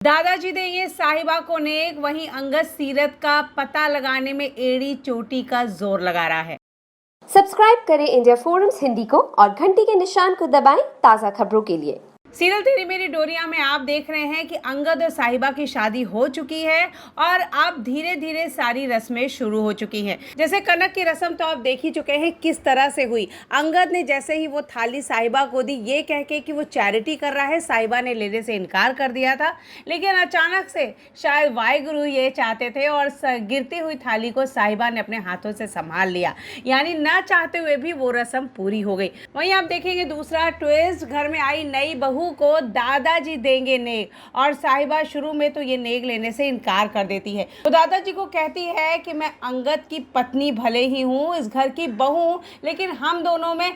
दादाजी देंगे साहिबा को नेक, वहीं अंगद सीरत का पता लगाने में एड़ी चोटी का जोर लगा रहा है। सब्सक्राइब करें इंडिया फोरम्स हिंदी को और घंटी के निशान को दबाएं ताज़ा खबरों के लिए। सीरियल तेरी मेरी डोरिया में आप देख रहे हैं कि अंगद और साहिबा की शादी हो चुकी है और अब धीरे धीरे सारी रस्में शुरू हो चुकी हैं। जैसे कनक की रस्म तो आप देख ही चुके हैं किस तरह से हुई। अंगद ने जैसे ही वो थाली साहिबा को दी, ये कह के कि वो चैरिटी कर रहा है, साहिबा ने लेने से इनकार कर दिया था। लेकिन अचानक से शायद वाहिगुरु ये चाहते थे और गिरती हुई थाली को साहिबा ने अपने हाथों से संभाल लिया, यानी ना चाहते हुए भी वो रस्म पूरी हो गई। वहीं आप देखेंगे दूसरा ट्विस्ट, घर में आई नई बहू को दादाजी देंगे नेक और साहिबा शुरू में तो ये नेक लेने से इनकार कर देती है। तो दादाजी को कहती है कि मैं अंगद की पत्नी भले ही हूँ, इस घर की बहू हूँ, लेकिन हम दोनों में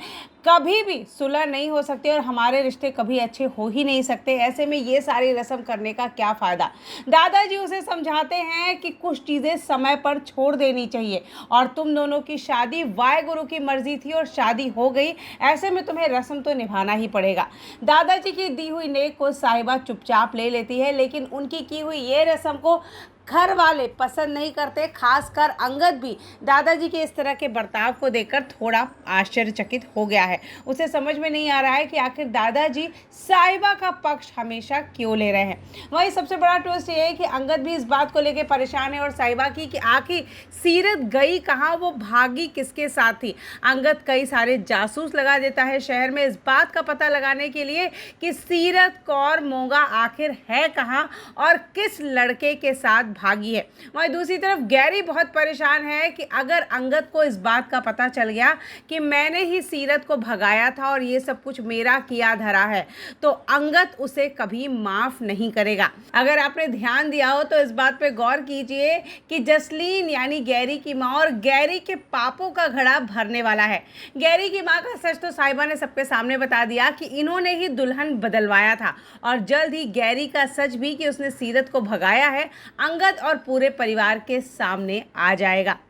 कभी भी सुलह नहीं हो सकती और हमारे रिश्ते कभी अच्छे हो ही नहीं सकते। ऐसे में ये सारी रस्म करने का क्या फ़ायदा। दादाजी उसे समझाते हैं कि कुछ चीज़ें समय पर छोड़ देनी चाहिए और तुम दोनों की शादी वाहिगुरु की मर्जी थी और शादी हो गई, ऐसे में तुम्हें रस्म तो निभाना ही पड़ेगा। दादाजी की दी हुई नेक को साहिबा चुपचाप ले लेती है, लेकिन उनकी की हुई ये रस्म को घर वाले पसंद नहीं करते, खासकर अंगद भी दादाजी के इस तरह के बर्ताव को देखकर थोड़ा आश्चर्यचकित हो गया है। उसे समझ में नहीं आ रहा है कि आखिर दादाजी साहिबा का पक्ष हमेशा क्यों ले रहे हैं। वहीं सबसे बड़ा ट्विस्ट ये है कि अंगद भी इस बात को लेकर परेशान है और साहिबा की कि आखिर सीरत गई कहाँ, वो भागी किसके साथ थी। अंगद कई सारे जासूस लगा देता है शहर में इस बात का पता लगाने के लिए कि सीरत कौर मोंगा आखिर है कहाँ और किस लड़के के साथ भागी है। वहीं दूसरी तरफ गैरी बहुत परेशान है कि अगर अंगद को इस बात का पता चल गया कि मैंने ही सीरत को भगाया था और ये सब कुछ मेरा किया धरा है, तो अंगद उसे कभी माफ नहीं करेगा। अगर आपने ध्यान दिया हो तो इस बात पे गौर कीजिए कि जसलीन यानी गैरी की माँ और गैरी के पापों का घड़ा भरने वाला है। गैरी की माँ का सच तो साहिबा ने सबके सामने बता दिया कि इन्होंने ही दुल्हन बदलवाया था और जल्द ही गैरी का सच भी कि उसने सीरत को भगाया है अंगद और पूरे परिवार के सामने आ जाएगा।